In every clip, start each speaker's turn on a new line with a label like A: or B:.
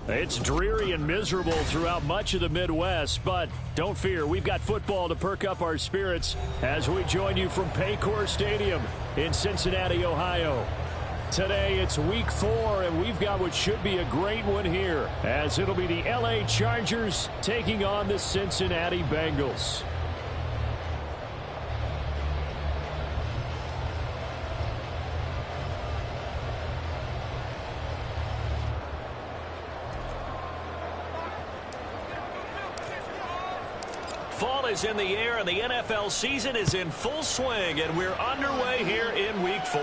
A: It's dreary and miserable throughout much of the Midwest, but don't fear, we've got football to perk up our spirits as we join you from Paycor Stadium in Cincinnati, Ohio. Today it's week 4, and we've got what should be a great one here, as it'll be the LA Chargers taking on the Cincinnati Bengals. Fall is in the air, and the NFL season is in full swing, and we're underway here in week 4.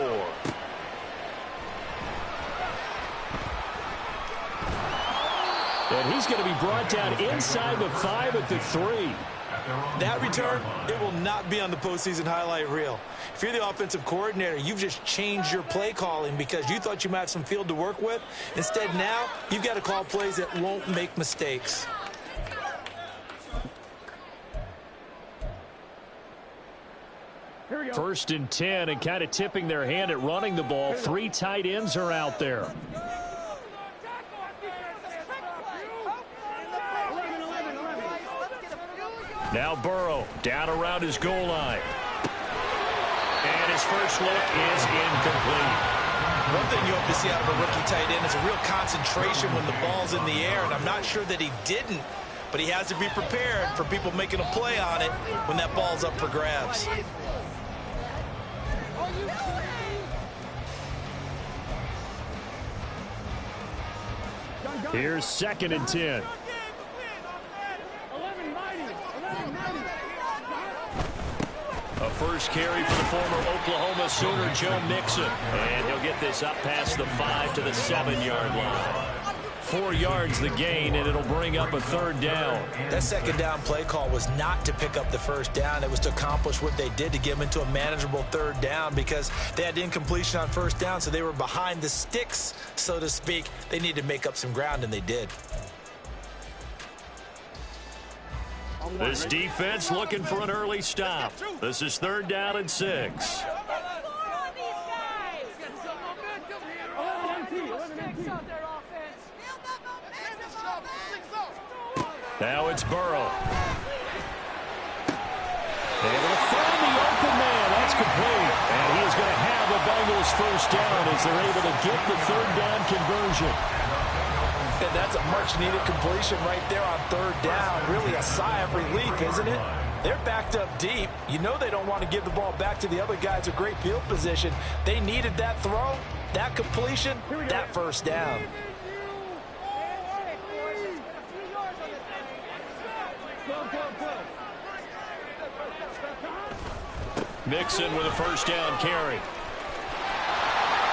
A: And he's going to be brought down inside the 5 at the 3.
B: That return, it will not be on the postseason highlight reel. If you're the offensive coordinator, you've just changed your play calling because you thought you might have some field to work with. Instead, now, you've got to call plays that won't make mistakes.
A: First and 10, and kind of tipping their hand at running the ball. 3 tight ends are out there. Now Burrow down around his goal line. And his first look is incomplete.
B: One thing you hope to see out of a rookie tight end is a real concentration when the ball's in the air, and I'm not sure that he didn't, but he has to be prepared for people making a play on it when that ball's up for grabs.
A: Here's 2nd and 10. A first carry for the former Oklahoma Sooner, Joe Mixon. And he'll get this up past the 5 to the 7-yard line. 4 yards the gain, and it'll bring up a 3rd down.
B: That 2nd down play call was not to pick up the 1st down. It was to accomplish what they did to get them into a manageable 3rd down because they had incompletion on 1st down, so they were behind the sticks, so to speak. They needed to make up some ground, and they did.
A: This defense looking for an early stop. This is 3rd down and 6. Now it's Burrow. Able to find the open man. That's complete. And he is going to have the Bengals 1st down as they're able to get the 3rd down conversion.
B: And that's a much-needed completion right there on 3rd down. Really a sigh of relief, isn't it? They're backed up deep. You know they don't want to give the ball back to the other guys. A great field position. They needed that throw, that completion, that 1st down.
A: Mixon with a 1st down carry.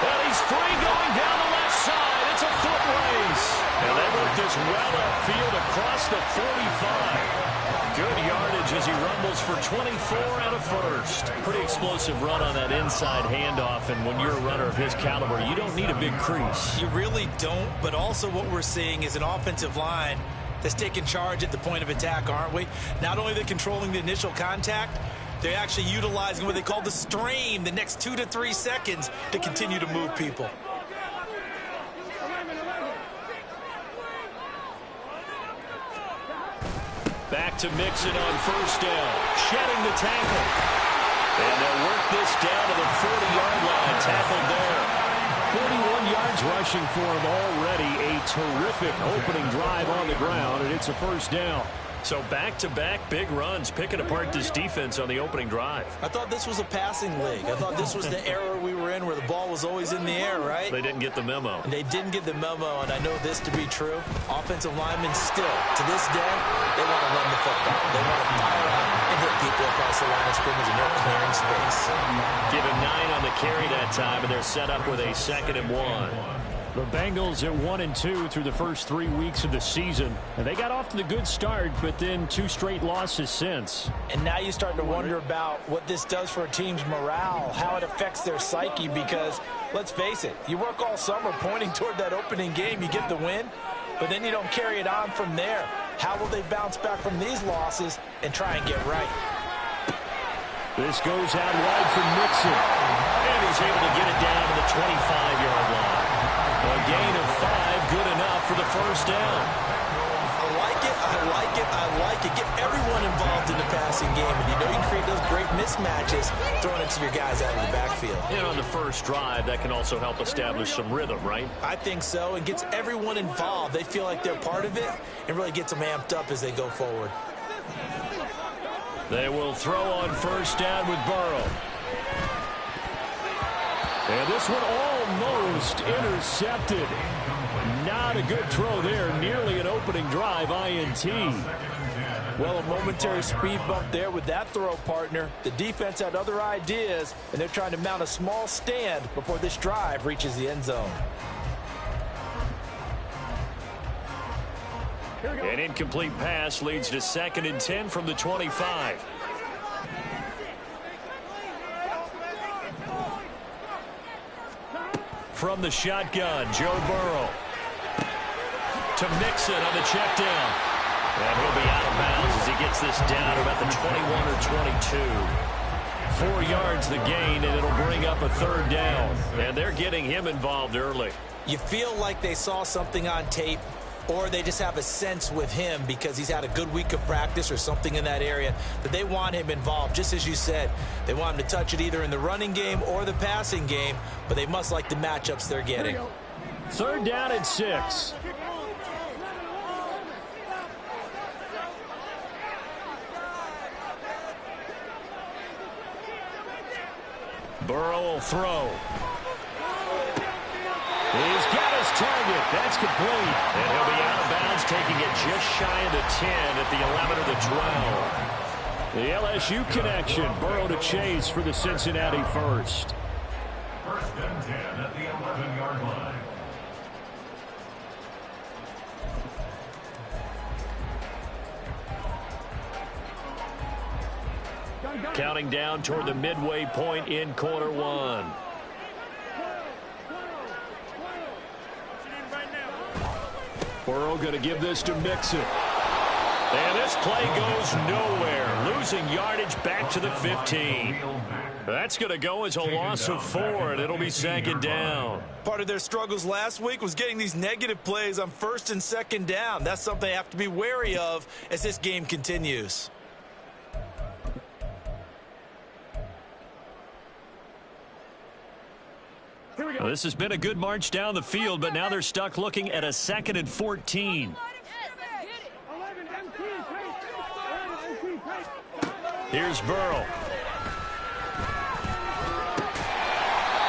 A: And he's free going down the left side. It's a foot race. And they work this well upfield across the 45. Good yardage as he rumbles for 24 and a 1st. Pretty explosive run on that inside handoff, and when you're a runner of his caliber, you don't need a big crease.
B: You really don't, but also what we're seeing is an offensive line that's taking charge at the point of attack, aren't we? Not only are they controlling the initial contact, they're actually utilizing what they call the strain, the next 2 to 3 seconds to continue to move people.
A: Back to Mixon on 1st down. Shedding the tackle. And they'll work this down to the 40-yard line. Tackled there. 41 yards rushing for him already. A terrific opening drive on the ground, and it's a 1st down. So back-to-back big runs, picking apart this defense on the opening drive.
B: I thought this was a passing league. I thought this was the era we were in where the ball was always in the air, right?
A: They didn't get the memo.
B: And they didn't get the memo, and I know this to be true. Offensive linemen still, to this day, they want to run the football. They want to fire out and hit people across the line of scrimmage, and they're clearing space.
A: Give him 9 on the carry that time, and they're set up with a 2nd and 1. The Bengals at 1-2 through the first 3 weeks of the season. And they got off to the good start, but then 2 straight losses since.
B: And now you start to wonder about what this does for a team's morale, how it affects their psyche, because let's face it, you work all summer pointing toward that opening game, you get the win, but then you don't carry it on from there. How will they bounce back from these losses and try and get right?
A: This goes out wide for Mixon. And he's able to get it down to the 25-yard line. A gain of 5, good enough for the 1st first down.
B: I like it, I like it, I like it. Get everyone involved in the passing game, and you know you create those great mismatches throwing it to your guys out of the backfield.
A: And on the first drive, that can also help establish some rhythm, right?
B: I think so, and gets everyone involved. They feel like they're part of it and really gets them amped up as they go forward.
A: They will throw on first down with Burrow. And this one almost intercepted. Not a good throw there. Nearly an opening drive INT.
B: Well, a momentary speed bump there with that throw, partner. The defense had other ideas, and they're trying to mount a small stand before this drive reaches the end zone.
A: An incomplete pass leads to 2nd and 10 from the 25. From the shotgun, Joe Burrow. To Mixon on the check down. And he'll be out of bounds as he gets this down about the 21 or 22. 4 yards the gain, and it'll bring up a 3rd down. And they're getting him involved early.
B: You feel like they saw something on tape, or they just have a sense with him because he's had a good week of practice or something in that area that they want him involved. Just as you said, they want him to touch it either in the running game or the passing game, but they must like the matchups they're getting.
A: 3rd down and 6. Burrow will throw. He's got his target. That's complete. And he'll be out of bounds, taking it just shy of the 10 at the 11 or the 12. The LSU connection. Burrow to Chase for the Cincinnati first.
C: 1st and 10 at the 11-yard line.
A: Counting down toward the midway point in quarter 1. Burrow going to give this to Mixon. And this play goes nowhere. Losing yardage back to the 15. That's going to go as a loss of 4, and it'll be 2nd down.
B: Part of their struggles last week was getting these negative plays on 1st and 2nd down. That's something they have to be wary of as this game continues.
A: Well, this has been a good march down the field, but now they're stuck looking at a 2nd and 14. Here's Burrow.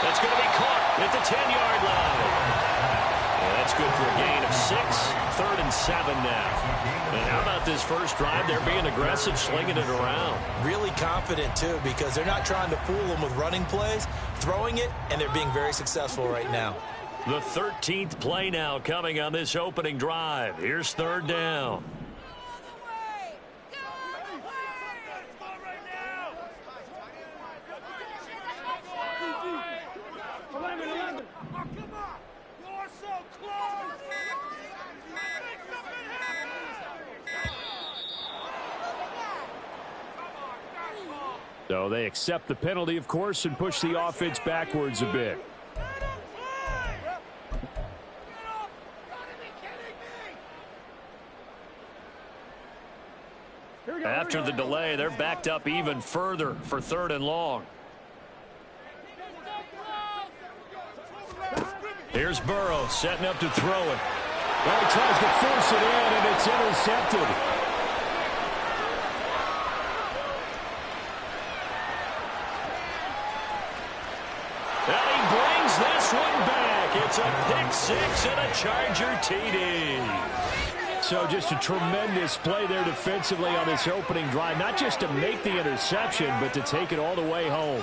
A: That's going to be caught at the 10-yard line. Well, that's good for a gain of 6. 3rd and 7 now. And how about this first drive? They're being aggressive, slinging it around.
B: Really confident, too, because they're not trying to fool them with running plays, throwing it, and they're being very successful right now.
A: The 13th play now coming on this opening drive. Here's 3rd down. So they accept the penalty, of course, and push the offense backwards a bit. After the delay, they're backed up even further for 3rd and long. Here's Burrow setting up to throw it. Well, he tries to force it in, and it's intercepted. And he brings this one back. It's a pick-6 and a Charger TD. So just a tremendous play there defensively on this opening drive. Not just to make the interception, but to take it all the way home.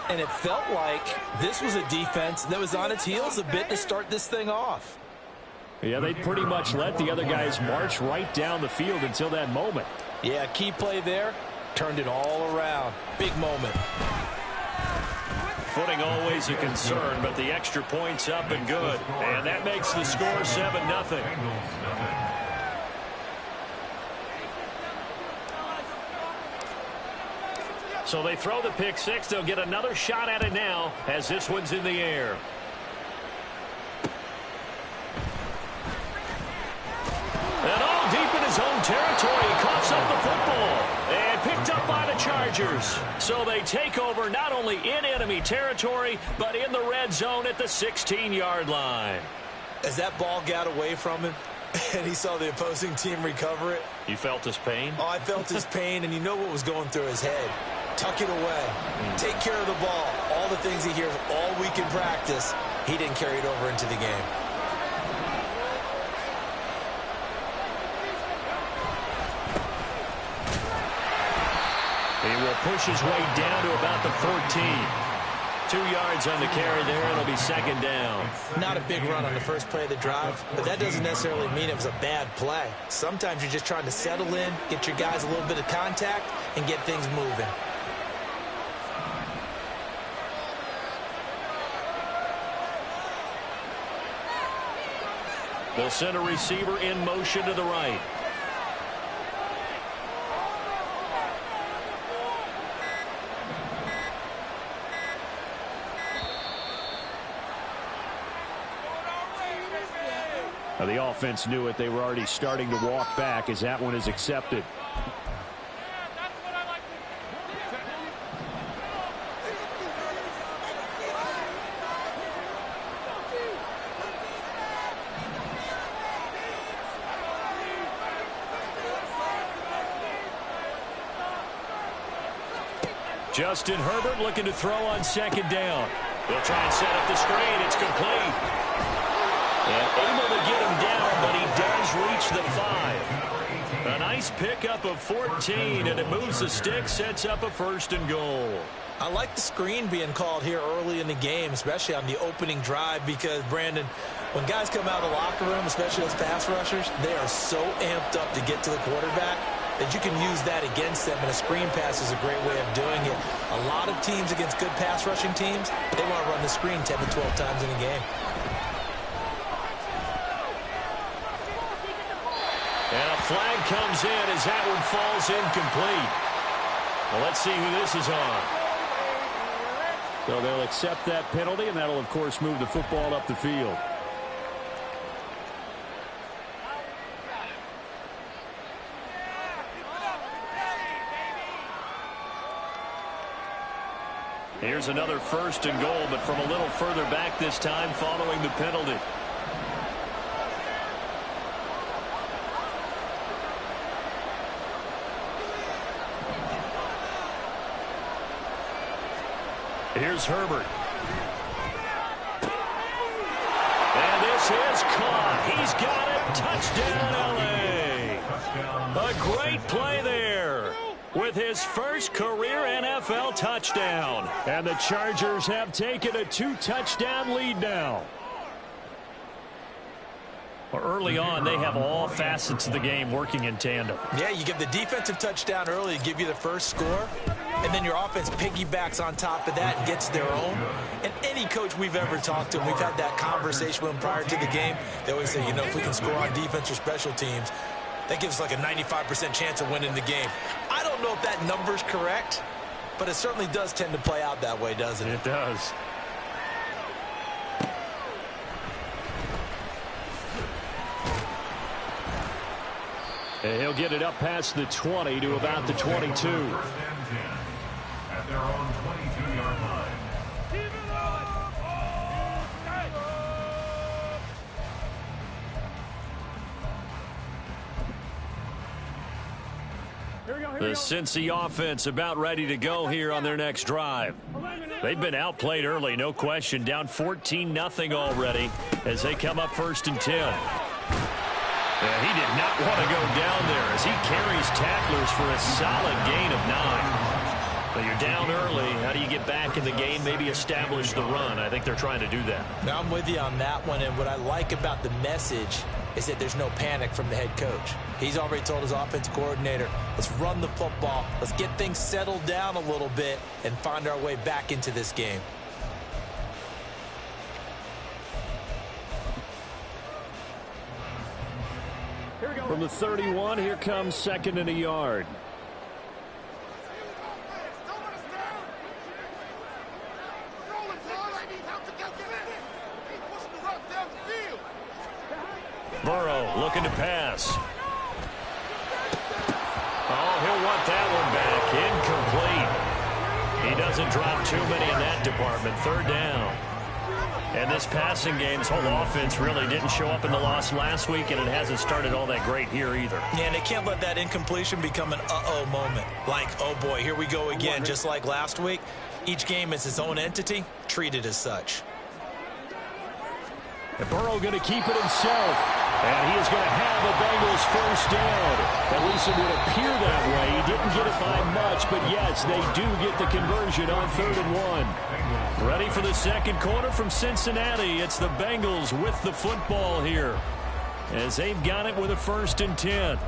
B: And it felt like this was a defense that was on its heels a bit to start this thing off.
A: Yeah, they pretty much let the other guys march right down the field until that moment.
B: Yeah, key play there. Turned it all around. Big moment.
A: Footing always a concern, but the extra point's up and good. And that makes the score 7-0. So they throw the pick-6. They'll get another shot at it now as this one's in the air. Chargers. So they take over not only in enemy territory, but in the red zone at the 16-yard line.
B: As that ball got away from him and he saw the opposing team recover it.
A: You felt his pain?
B: Oh, I felt his pain, and you know what was going through his head. Tuck it away. Take care of the ball. All the things he hears all week in practice, he didn't carry it over into the game.
A: He will push his way down to about the 14. 2 yards on the carry there. It'll be second down.
B: Not a big run on the first play of the drive, but that doesn't necessarily mean it was a bad play. Sometimes you're just trying to settle in, get your guys a little bit of contact, and get things moving.
A: They'll send a receiver in motion to the right. Now the offense knew it. They were already starting to walk back as that one is accepted. Justin Herbert looking to throw on second down. They'll try and set up the screen. It's complete. And able to get him down, but he does reach the 5. A nice pickup of 14, and it moves the stick, sets up a first and goal.
B: I like the screen being called here early in the game, especially on the opening drive, because, Brandon, when guys come out of the locker room, especially those pass rushers, they are so amped up to get to the quarterback that you can use that against them, and a screen pass is a great way of doing it. A lot of teams against good pass rushing teams, they want to run the screen 10 to 12 times in a game.
A: And a flag comes in as that one falls incomplete. Well, let's see who this is on. So they'll accept that penalty, and that'll, of course, move the football up the field. Here's another first and goal, but from a little further back this time following the penalty. Here's Herbert. And this is caught. He's got it. Touchdown, L.A. A great play there with his first career NFL touchdown. And the Chargers have taken a 2-touchdown lead now. Well, early on, they have all facets of the game working in tandem.
B: Yeah, you give the defensive touchdown early to give you the first score, and then your offense piggybacks on top of that and gets their own. And any coach we've ever talked to, and we've had that conversation with them prior to the game, they always say, you know, if we can score on defense or special teams, that gives us like a 95% chance of winning the game. I don't know if that number's correct, but it certainly does tend to play out that way, doesn't it?
A: It does. And he'll get it up past the 20 to about the 22.
C: First and 10 at their own 22-yard line.
A: The Cincy offense about ready to go here on their next drive. They've been outplayed early, no question. Down 14-0 already as they come up first and 10. Yeah, he did not want to go down there as he carries tacklers for a solid gain of 9. But you're down early. How do you get back in the game, maybe establish the run? I think they're trying to do that.
B: Now, I'm with you on that one, and what I like about the message is that there's no panic from the head coach. He's already told his offensive coordinator, let's run the football, let's get things settled down a little bit and find our way back into this game.
A: From the 31, here comes second and a yard. Burrow looking to pass. Oh, he'll want that one back. Incomplete. hasn't dropped too many in that department. Third down. And this passing game's whole offense really didn't show up in the loss last week, and it hasn't started all that great here either.
B: Yeah, and they can't let that incompletion become an uh-oh moment. Like, oh boy, here we go again, just like last week. Each game is its own entity, treated as such.
A: And Burrow going to keep it himself. And he is going to have the Bengals first down. At least it would appear that way. He didn't get it by much, but yes, they do get the conversion on 3rd and 1. Ready for the second quarter from Cincinnati. It's the Bengals with the football here, as they've got it with a 1st and 10.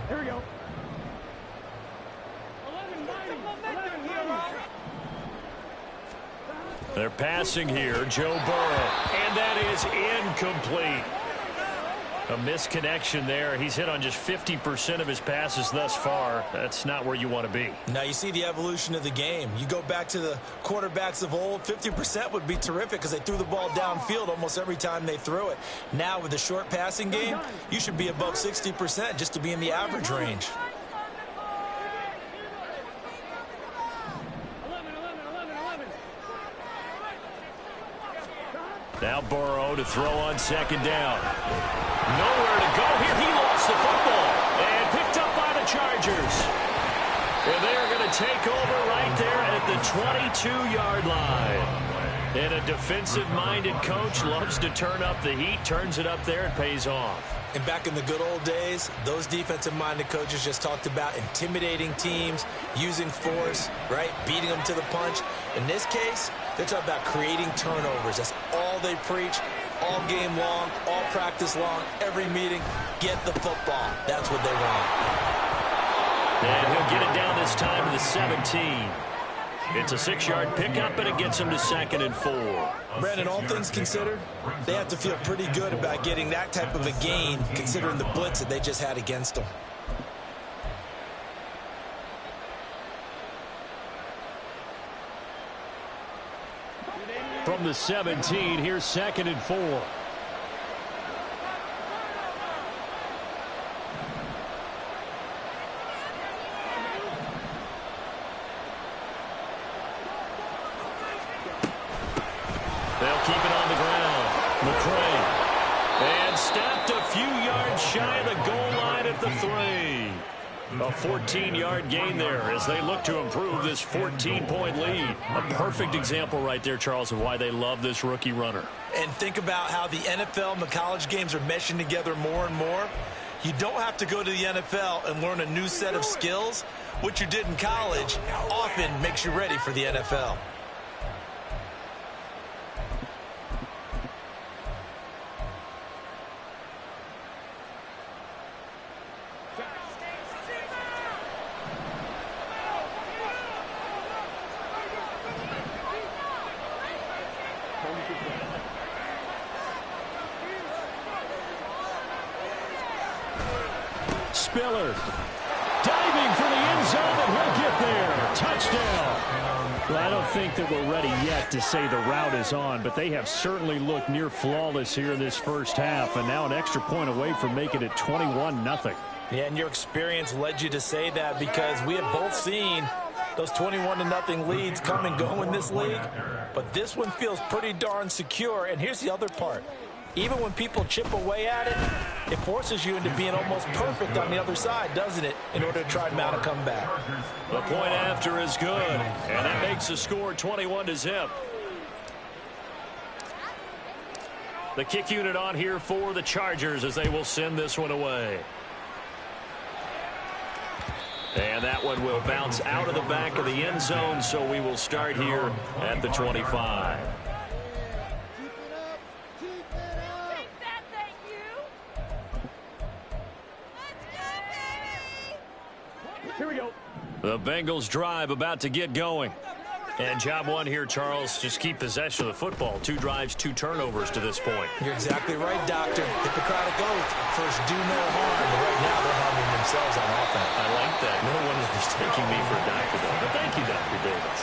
D: Here we go.
A: They're passing here, Joe Burrow, and that is incomplete. A misconnection there. He's hit on just 50% of his passes thus far. That's not where you want to be.
B: Now you see the evolution of the game. You go back to the quarterbacks of old, 50% would be terrific because they threw the ball downfield almost every time they threw it. Now with the short passing game, you should be above 60% just to be in the average range.
A: Now Burrow to throw on 2nd down. Nowhere to go here. He lost the football and picked up by the Chargers. And they're going to take over right there at the 22-yard line. And a defensive-minded coach loves to turn up the heat, turns it up there, and pays off.
B: And back in the good old days, those defensive-minded coaches just talked about intimidating teams, using force, right, beating them to the punch. In this case, they're talking about creating turnovers. That's all they preach, all game long, all practice long, every meeting. Get the football. That's what they want.
A: And he'll get it down this time to the 17. It's a 6-yard pickup, and it gets him to 2nd and 4.
B: Brandon, all things considered, they have to feel pretty good about getting that type of a gain, considering the blitz that they just had against them.
A: From the 17, here's 2nd and 4. They'll keep it on the ground. McCray. And stopped a few yards shy of the goal line at the 3. A 14-yard gain there as they look to improve this 14-point lead. A perfect example right there, Charles, of why they love this rookie runner.
B: And think about how the NFL and the college games are meshing together more and more. You don't have to go to the NFL and learn a new set of skills. What you did in college often makes you ready for the NFL.
A: Spiller diving for the end zone, and he'll get there. Touchdown. Well, I don't think that we're ready yet to say the route is on, but they have certainly looked near flawless here in this first half, and now an extra point away from making it 21-0.
B: Yeah, and your experience led you to say that because we have both seen those 21-0 leads come and go in this league, but this one feels pretty darn secure. And here's the other part. Even when people chip away at it, it forces you into being almost perfect on the other side, doesn't it, in order to try and mount a comeback.
A: The point after is good, and that makes the score 21-0. The kick unit on here for the Chargers as they will send this one away. And that one will bounce out of the back of the end zone, so we will start here at the 25.
D: Here we go.
A: The Bengals drive about to get going. And job one here, Charles, just keep possession of the football. 2 drives, 2 turnovers to this point.
B: You're exactly right, Doctor. Hippocratic oath. First, do no harm. But right now, they're harming themselves on offense.
A: I like that. No one is mistaking me for a doctor, though. But thank you, Dr. Davis.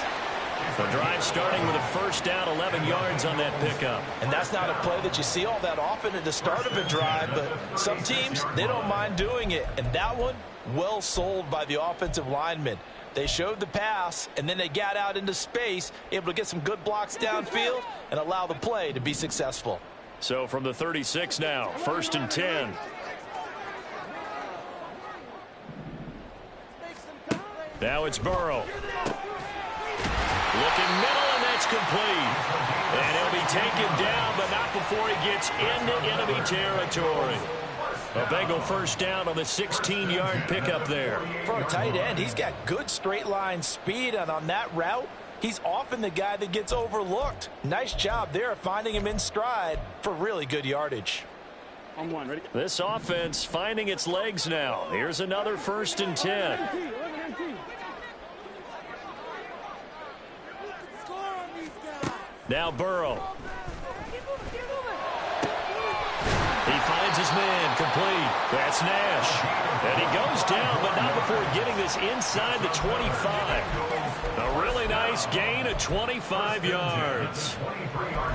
A: The drive starting with a first down, 11 yards on that pickup.
B: And that's not a play that you see all that often at the start of a drive, but some teams, they don't mind doing it. And that one, well sold by the offensive lineman. They showed the pass, and then they got out into space, able to get some good blocks downfield and allow the play to be successful.
A: So from the 36 now, 1st and 10. Now it's Burrow. Looking middle, and that's complete. And he'll be taken down, but not before he gets into enemy territory. A Bengal first down on the 16-yard pickup there.
B: For a tight end, he's got good straight line speed, and on that route, he's often the guy that gets overlooked. Nice job there finding him in stride for really good yardage.
D: On one, ready?
A: This offense finding its legs now. Here's another 1st and 10. Now Burrow. He finds his man, complete. That's Nash. And he goes down, but not before getting this inside the 25. A really nice gain of 25 yards.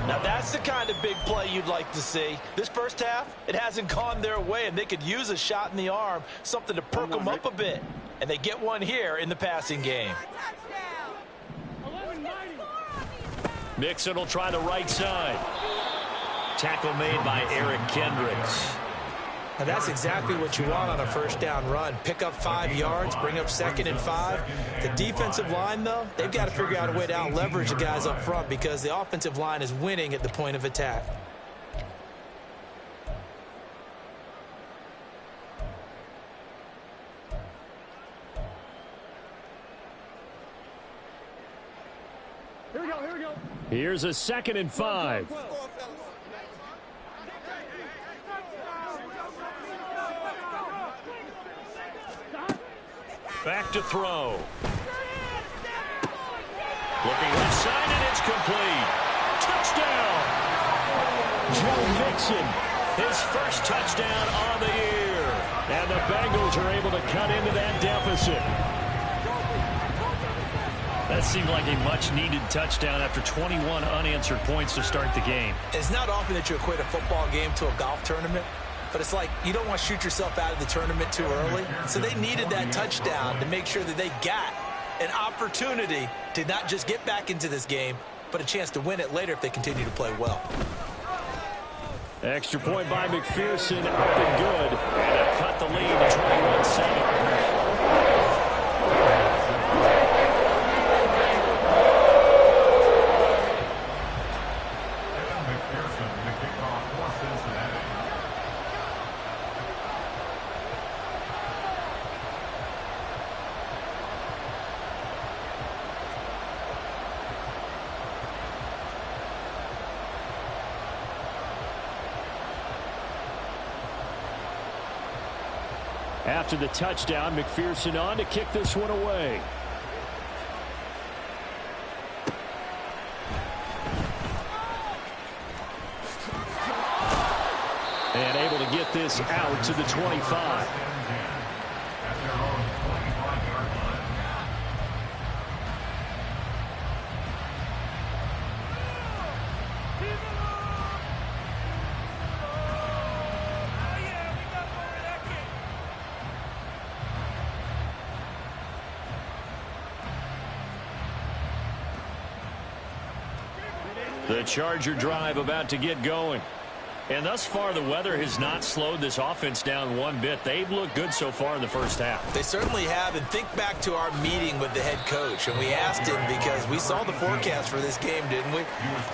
B: Now that's the kind of big play you'd like to see. This first half, it hasn't gone their way, and they could use a shot in the arm, something to perk them up a bit. And they get one here in the passing game.
A: Mixon will try the right side. Tackle made by Eric Kendricks.
B: And that's exactly what you want on a first down run. Pick up 5 yards, bring up 2nd and 5. The defensive line, though, they've got to figure out a way to out-leverage the guys up front because the offensive line is winning at the point of attack.
D: Here we go, here we go.
A: Here's a 2nd and 5. Back to throw. Looking left side, and it's complete. Touchdown! Joe Mixon, his first touchdown on the year. And the Bengals are able to cut into that deficit. That seemed like a much-needed touchdown after 21 unanswered points to start the game.
B: It's not often that you equate a football game to a golf tournament, but it's like you don't want to shoot yourself out of the tournament too early. So they needed that touchdown to make sure that they got an opportunity to not just get back into this game, but a chance to win it later if they continue to play well.
A: Extra point by McPherson, up and good. And it cut the lead to 21-7. After the touchdown, McPherson on to kick this one away. And able to get this out to the 25. The Charger drive about to get going. And thus far, the weather has not slowed this offense down one bit. They've looked good so far in the first half.
B: They certainly have. And think back to our meeting with the head coach. And we asked him because we saw the forecast for this game, didn't we?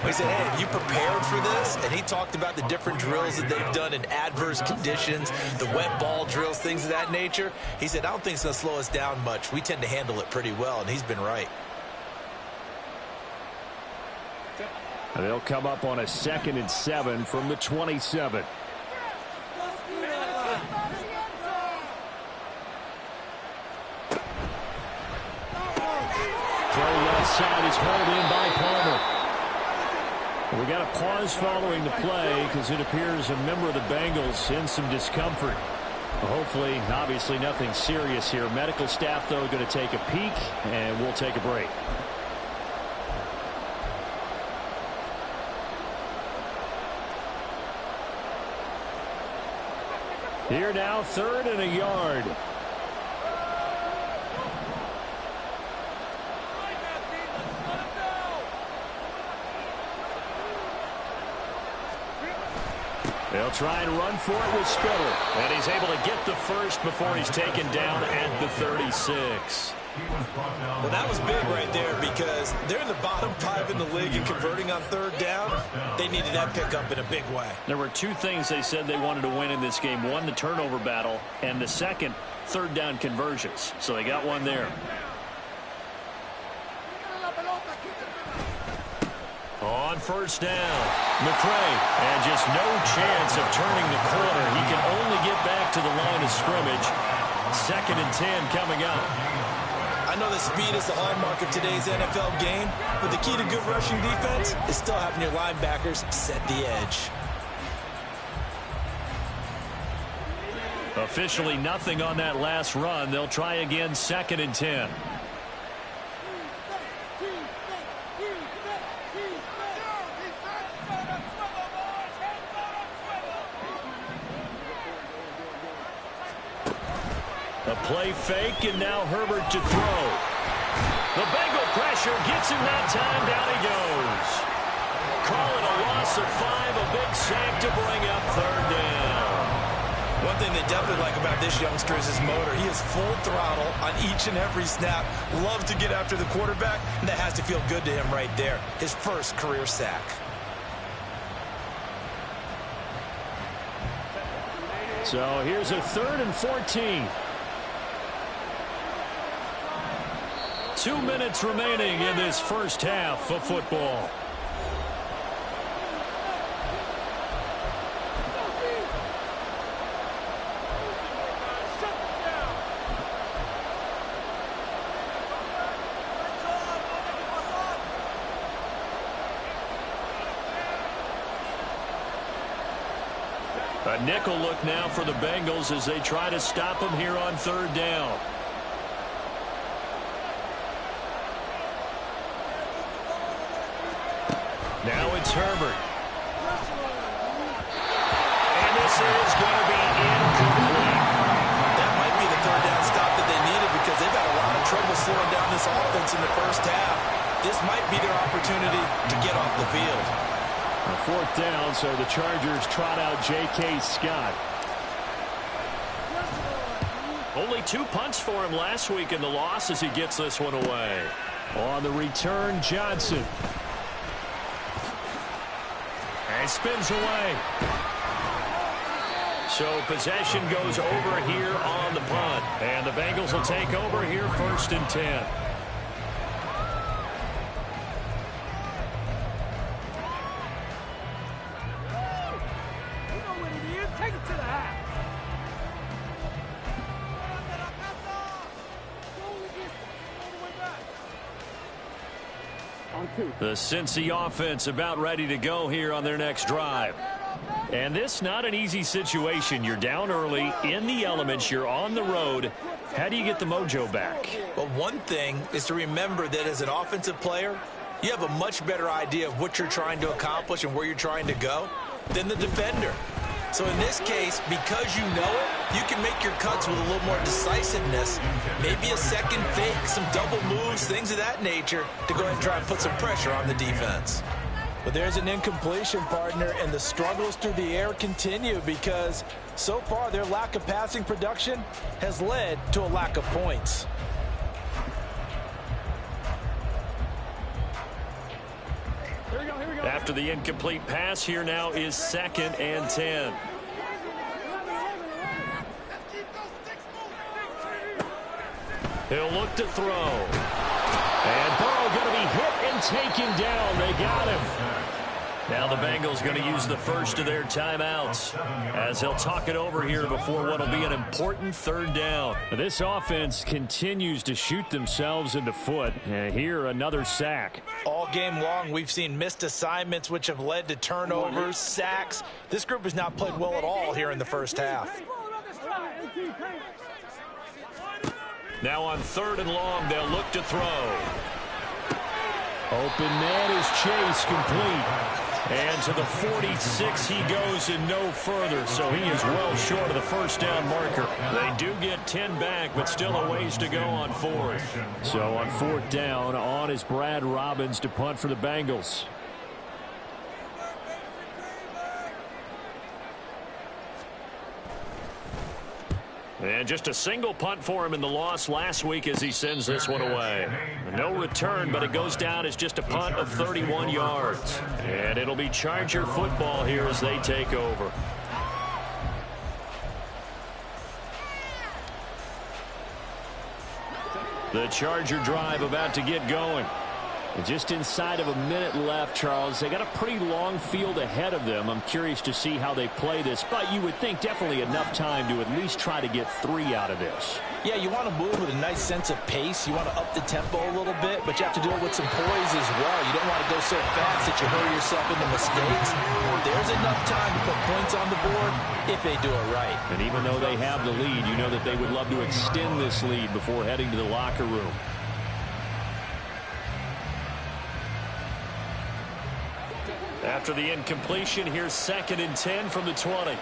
B: We said, hey, have you prepared for this? And he talked about the different drills that they've done in adverse conditions, the wet ball drills, things of that nature. He said, I don't think it's going to slow us down much. We tend to handle it pretty well. And he's been right.
A: And they'll come up on a 2nd and 7 from the 27. Throw left inside is hauled in by Palmer. We got a pause following the play because it appears a member of the Bengals in some discomfort. Hopefully, obviously nothing serious here. Medical staff, though, going to take a peek, and we'll take a break. Here now, 3rd and a yard. They'll try and run for it with Spiller. And he's able to get the first before he's taken down at the 36.
B: Well, that was big right there because they're in the bottom 5 in the league and converting on 3rd down. They needed that pickup in a big way.
A: There were 2 things they said they wanted to win in this game. One, the turnover battle, and the second, 3rd down conversions. So they got one there. On 1st down, McCray, and just no chance of turning the corner. He can only get back to the line of scrimmage. 2nd and 10 coming up.
B: I know that speed is the hallmark of today's NFL game, but the key to good rushing defense is still having your linebackers set the edge.
A: Officially nothing on that last run. They'll try again, 2nd and 10. A play fake, and now Herbert to throw. The Bengal pressure gets him that time. Down he goes. Call it a loss of 5, a big sack to bring up 3rd down.
B: One thing they definitely like about this youngster is his motor. He is full throttle on each and every snap. Loves to get after the quarterback, and that has to feel good to him right there. His first career sack.
A: So here's a 3rd and 14. 2 minutes remaining in this first half of football. A nickel look now for the Bengals as they try to stop him here on 3rd down. Now it's Herbert. And this is going to be incomplete.
B: That might be the 3rd down stop that they needed because they've had a lot of trouble slowing down this offense in the first half. This might be their opportunity to get off the field.
A: A 4th down, so the Chargers trot out J.K. Scott. Only 2 punts for him last week in the loss as he gets this one away. On the return, Johnson. And spins away. So possession goes over here on the punt. And the Bengals will take over here 1st and 10. The Cincy offense about ready to go here on their next drive. And this not an easy situation. You're down early, in the elements, you're on the road. How do you get the mojo back?
B: Well, one thing is to remember that as an offensive player, you have a much better idea of what you're trying to accomplish and where you're trying to go than the defender. So in this case, because you know it, you can make your cuts with a little more decisiveness. Maybe a second fake, some double moves, things of that nature to go ahead and try and put some pressure on the defense. But there's an incompletion, partner, and the struggles through the air continue because so far their lack of passing production has led to a lack of points.
A: After the incomplete pass, here now is 2nd and 10. He'll look to throw. And Burrow going to be hit and taken down. They got him. Now the Bengals going to use the first of their timeouts as they'll talk it over here before what will be an important third down.
E: This offense continues to shoot themselves in the foot. Here, another sack.
B: All game long, we've seen missed assignments, which have led to turnovers, sacks. This group has not played well at all here in the first half.
A: Now on 3rd and long, they'll look to throw.
E: Open man is Chase, complete.
A: And to the 46 he goes and no further, so he is well short of the first down marker. They do get 10 back, but still a ways to go on 4th.
E: So on 4th down, on is Brad Robbins to punt for the Bengals.
A: And just a single punt for him in the loss last week as he sends this one away. No return, but it goes down as just a punt of 31 yards. And it'll be Charger football here as they take over. The Charger drive about to get going.
E: Just inside of a minute left, Charles. They got a pretty long field ahead of them. I'm curious to see how they play this, but you would think definitely enough time to at least try to get 3 out of this.
B: Yeah, you want to move with a nice sense of pace. You want to up the tempo a little bit, but you have to do it with some poise as well. You don't want to go so fast that you hurry yourself into mistakes. There's enough time to put points on the board if they do it right.
E: And even though they have the lead, you know that they would love to extend this lead before heading to the locker room.
A: After the incompletion, here's 2nd and 10 from the 20.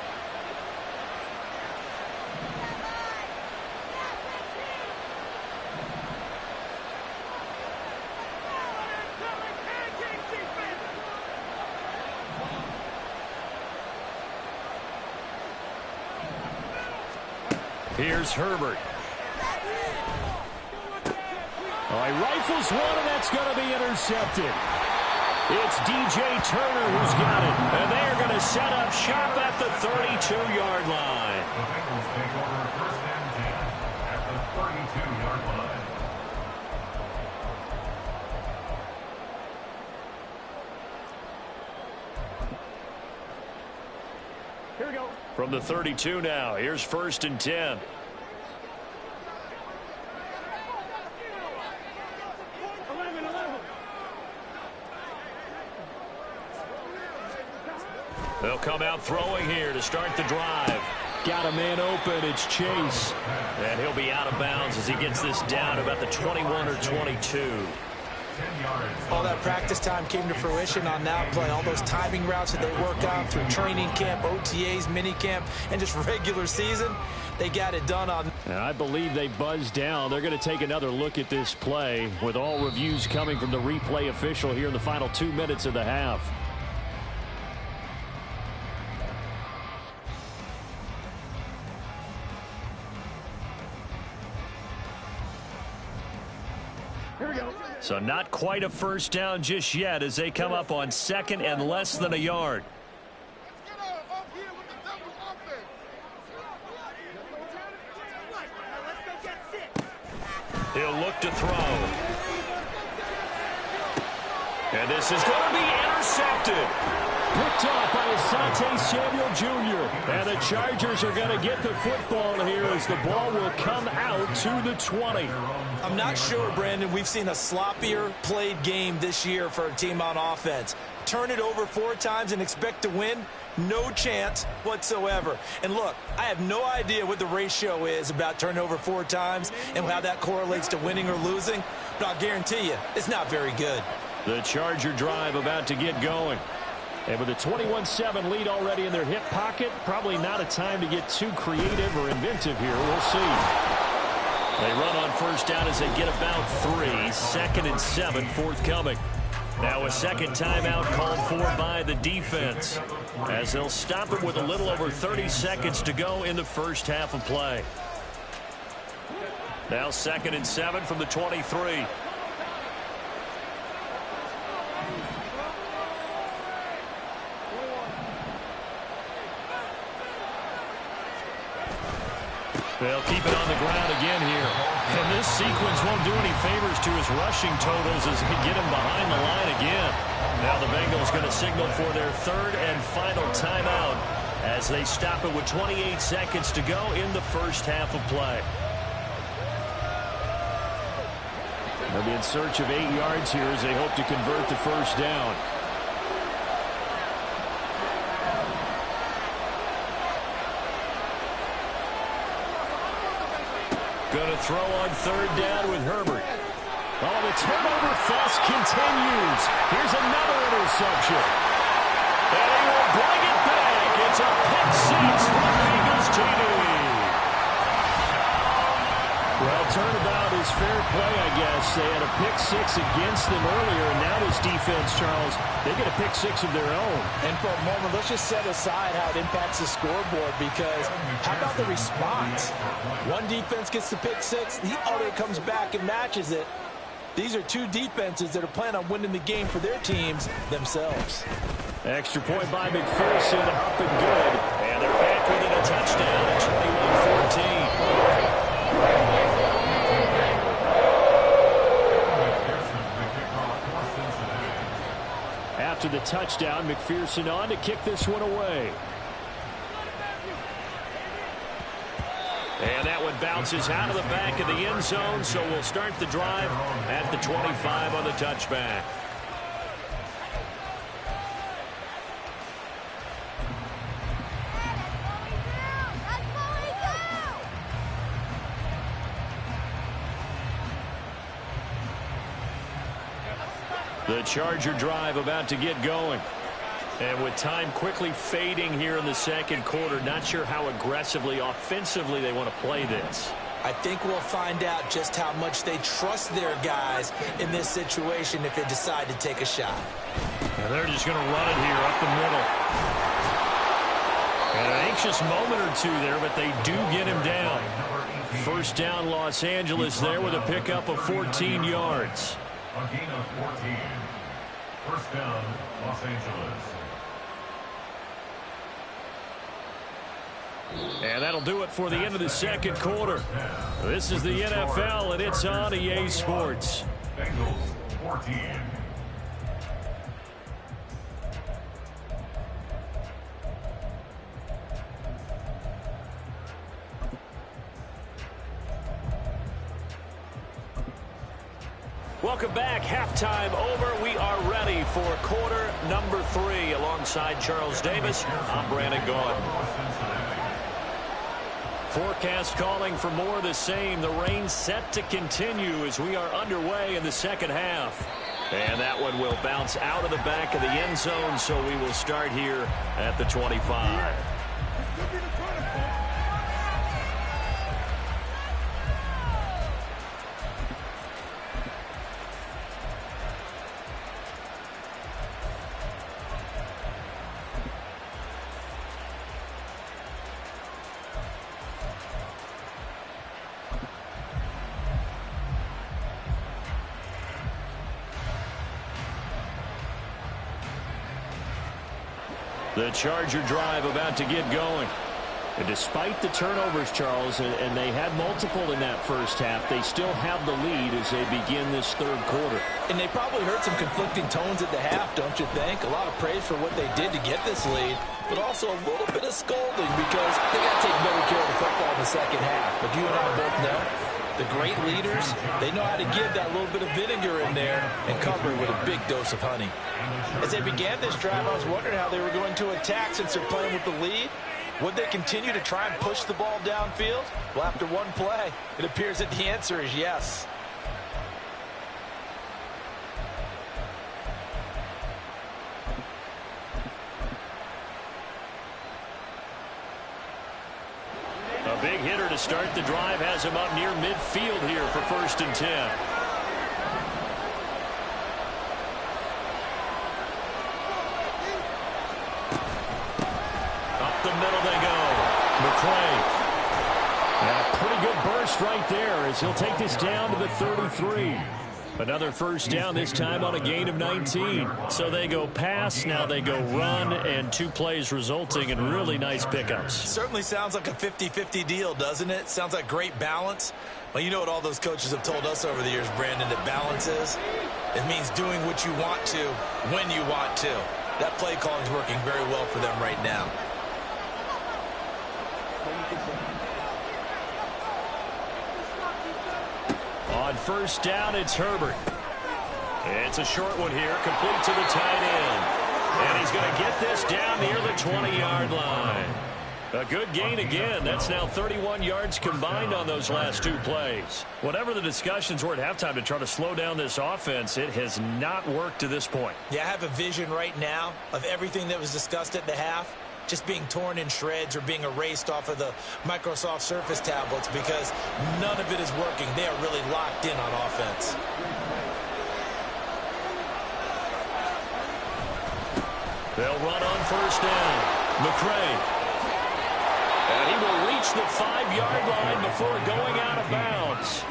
A: Here's Herbert.
E: All right, rifles one, and that's going to be intercepted. It's DJ Turner who's got it.
A: And they're going to set up shop at the 32-yard line.
C: The Bengals take over 1st and 10 at the 32-yard line.
D: Here we go.
A: From the 32 now, here's 1st and 10. They'll come out throwing here to start the drive.
E: Got a man open. It's Chase.
A: And he'll be out of bounds as he gets this down about the 21 or 22.
B: All that practice time came to fruition on that play. All those timing routes that they worked out through training camp, OTAs, mini camp, and just regular season, they got it done on.
E: And I believe they buzzed down. They're going to take another look at this play with all reviews coming from the replay official here in the final 2 minutes of the half.
D: Here we go.
A: So not quite a first down just yet as they come up on 2nd and less than a yard. He'll look to throw. And this is going to be intercepted.
E: Picked off by Asante Samuel Jr. And the Chargers are going to get the football here as the ball will come out to the 20.
B: I'm not sure, Brandon, we've seen a sloppier played game this year for a team on offense. Turn it over 4 times and expect to win? No chance whatsoever. And look, I have no idea what the ratio is about turning over 4 times and how that correlates to winning or losing, but I'll guarantee you it's not very good.
E: The Charger drive about to get going. And with a 21-7 lead already in their hip pocket, probably not a time to get too creative or inventive here. We'll see.
A: They run on first down as they get about 3. 2nd and 7 forthcoming. Now a second timeout called for by the defense as they'll stop it with a little over 30 seconds to go in the first half of play. Now 2nd and 7 from the 23. They'll keep it on the ground again here. And this sequence won't do any favors to his rushing totals as they get him behind the line again. Now the Bengals going to signal for their third and final timeout as they stop it with 28 seconds to go in the first half of play.
E: They'll be in search of 8 yards here as they hope to convert the first down.
A: Going to throw on third down with Herbert. Oh, the turnover fest continues. Here's another interception. And he will bring it back. It's a pick six for Bengals TD.
E: Well, turnabout is fair play, I guess. They had a pick six against them earlier, and now this defense, Charles, they get a pick six of their own.
B: And for a moment, let's just set aside how it impacts the scoreboard, because how about the response? One defense gets the pick six, the other comes back and matches it. These are two defenses that are planning on winning the game for their teams themselves.
E: Extra point by McPherson, up and good.
A: And they're back within a touchdown at 21-14.
E: After the touchdown, McPherson on to kick this one away.
A: And that one bounces out of the back of the end zone, so we'll start the drive at the 25 on the touchback. The Charger drive about to get going. And with time quickly fading here in the second quarter, not sure how aggressively, offensively they want to play this.
B: I think we'll find out just how much they trust their guys in this situation if they decide to take a shot.
A: And they're just going to run it here up the middle. And an anxious moment or two there, but they do get him down. First down, Los Angeles there with a pickup of 14 yards.
C: A gain of 14. First down, Los Angeles.
A: And that'll do it for the end of the second quarter. This is the NFL, and it's on EA Sports.
C: Bengals 14.
A: Welcome back. Halftime over. We are ready for quarter number 3. Alongside Charles Davis, I'm Brandon Gaudin. Forecast calling for more of the same. The rain set to continue as we are underway in the second half. And that one will bounce out of the back of the end zone, so we will start here at the 25. The Charger drive about to get going. And despite the turnovers, Charles, and they had multiple in that first half, they still have the lead as they begin this third quarter.
B: And they probably heard some conflicting tones at the half, don't you think? A lot of praise for what they did to get this lead, but also a little bit of scolding because they got to take better care of the football in the second half. But you and I both know the great leaders, they know how to give that little bit of vinegar in there and cover it with a big dose of honey. As they began this drive, I was wondering how they were going to attack since they're playing with the lead. Would they continue to try and push the ball downfield? Well, after one play, it appears that the answer is yes.
A: A big hitter to start the drive has him up near midfield here for 1st and 10. Up the middle they go. McClain. And a pretty good burst right there as he'll take this down to the 33. Another first down, this time on a gain of 19. So they go pass, now they go run, and 2 plays resulting in really nice pickups.
B: Certainly sounds like a 50-50 deal, doesn't it? Sounds like great balance. Well, you know what all those coaches have told us over the years, Brandon, that balance is? It means doing what you want to when you want to. That play calling is working very well for them right now.
A: On first down, it's Herbert. It's a short one here, complete to the tight end. And he's going to get this down near the 20-yard line. A good gain again. That's now 31 yards combined on those last 2 plays. Whatever the discussions were at halftime to try to slow down this offense, it has not worked to this point.
B: Yeah, I have a vision right now of everything that was discussed at the half just being torn in shreds or being erased off of the Microsoft Surface tablets because none of it is working. They are really locked in on offense.
A: They'll run on first down. McCray. And he will reach the 5-yard line before going out of bounds.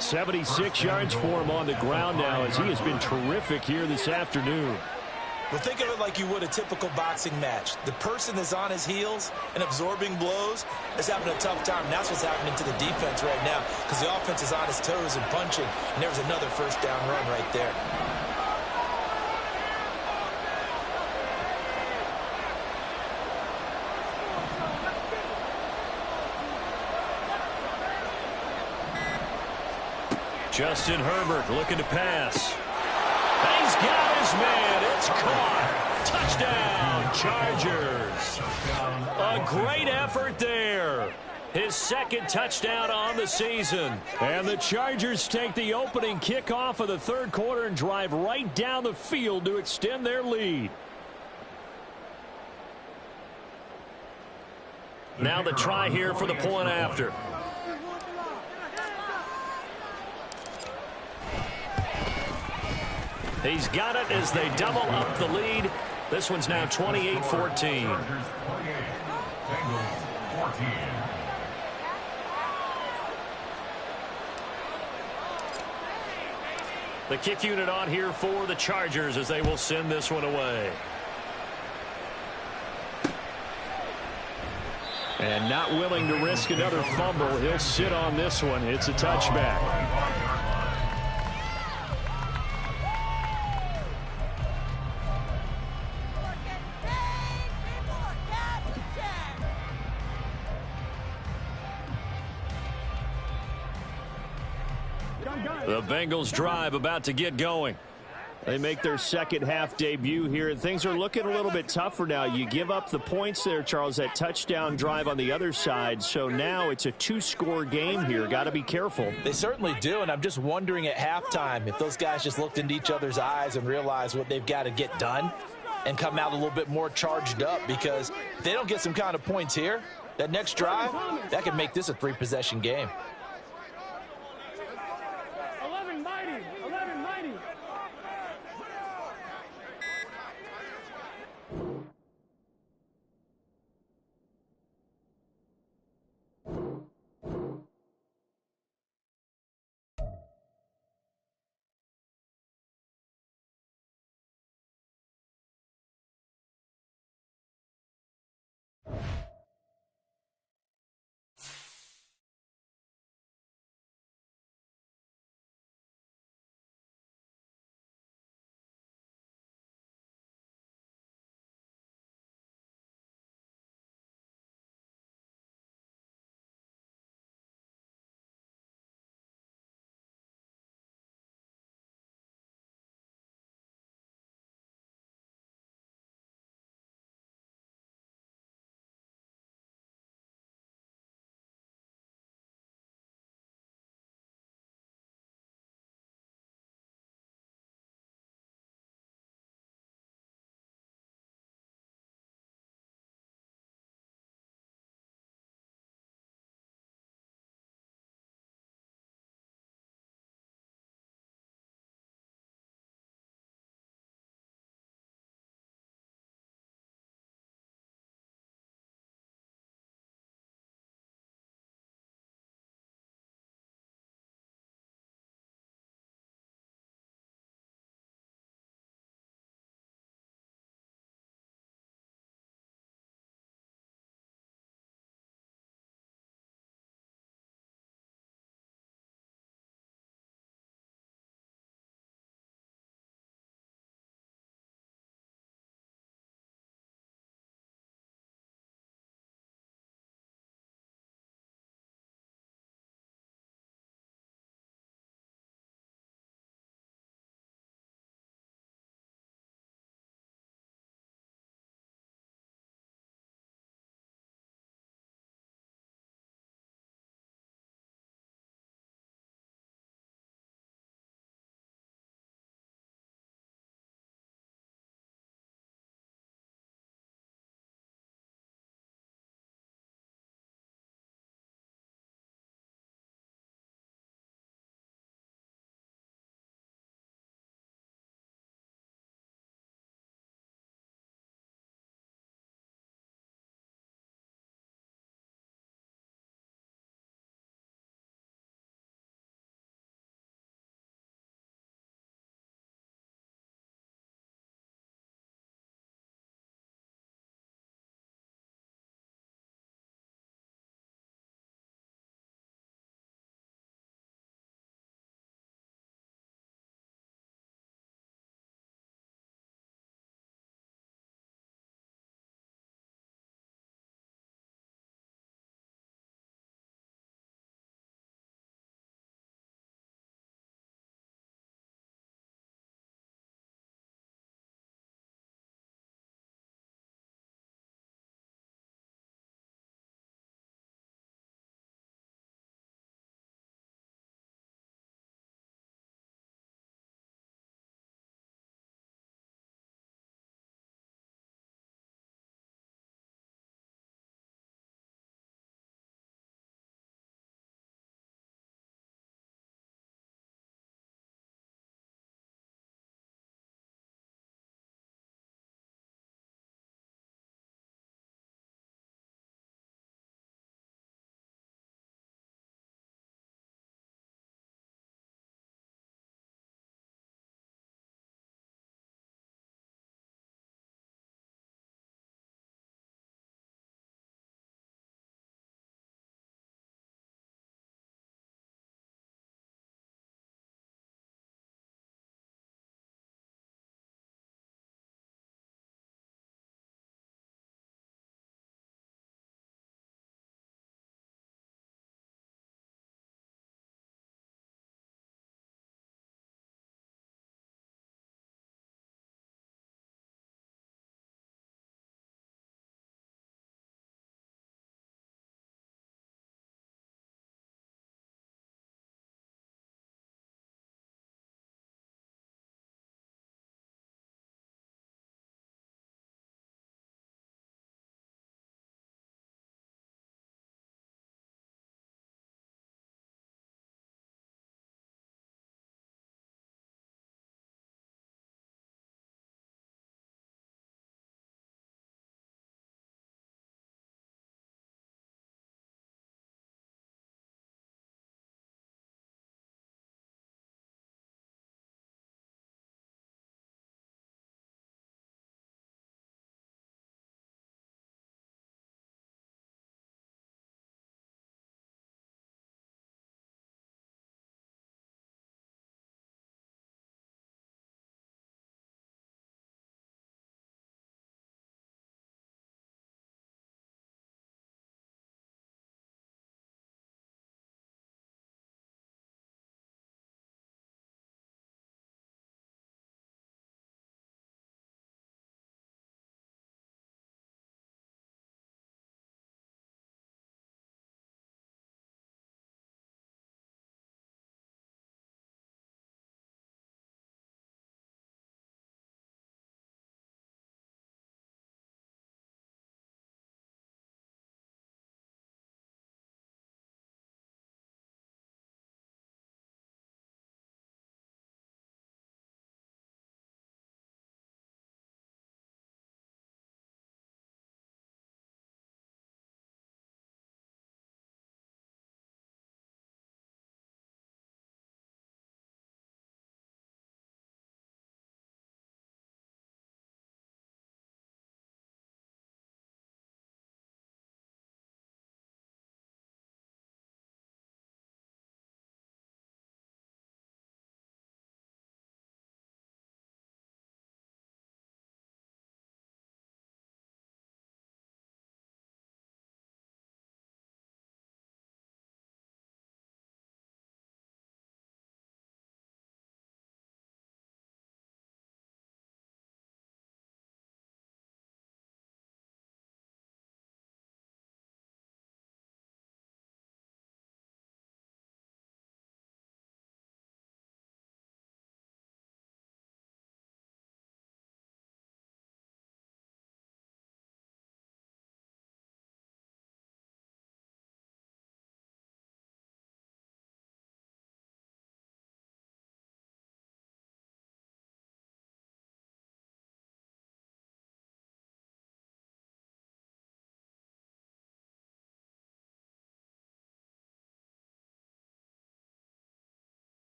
A: 76 yards for him on the ground now as he has been terrific here this afternoon.
B: Well, think of it like you would a typical boxing match. The person that's on his heels and absorbing blows is having a tough time. And that's what's happening to the defense right now because the offense is on his toes and punching. And there's another first down run right there.
A: Justin Herbert looking to pass. He's got his man. It's caught. Touchdown, Chargers. A great effort there. His second touchdown on the season.
E: And the Chargers take the opening kickoff of the third quarter and drive right down the field to extend their lead.
A: Now the try here for the point after. He's got it as they double up the lead. This one's now 28-14.
C: Bengals 14.
A: The kick unit on here for the Chargers as they will send this one away.
E: And not willing to risk another fumble. He'll sit on this one. It's a touchback.
A: The Bengals drive about to get going.
E: They make their second half debut here, and things are looking a little bit tougher now. You give up the points there, Charles, that touchdown drive on the other side. So now it's a 2-score game here. Got to be careful.
B: They certainly do, and I'm just wondering at halftime if those guys just looked into each other's eyes and realized what they've got to get done and come out a little bit more charged up, because if they don't get some kind of points here, that next drive, that could make this a 3-possession game.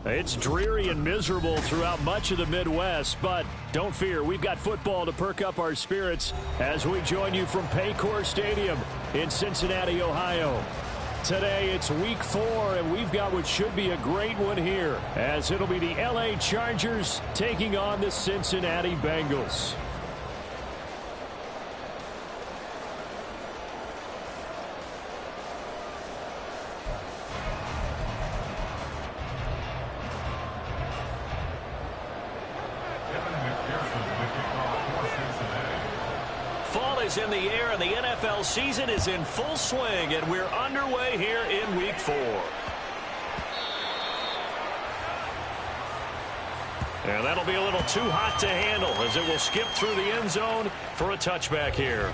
E: It's dreary and miserable throughout much of the Midwest, but don't fear, we've got football to perk up our spirits as we join you from Paycor Stadium in Cincinnati, Ohio. Today, it's week 4, and we've got what should be a great one here, as it'll be the LA Chargers taking on the Cincinnati Bengals.
A: Fall is in the air, and the NFL season is in full swing, and we're underway here in week 4. And that'll be a little too hot to handle as it will skip through the end zone for a touchback here.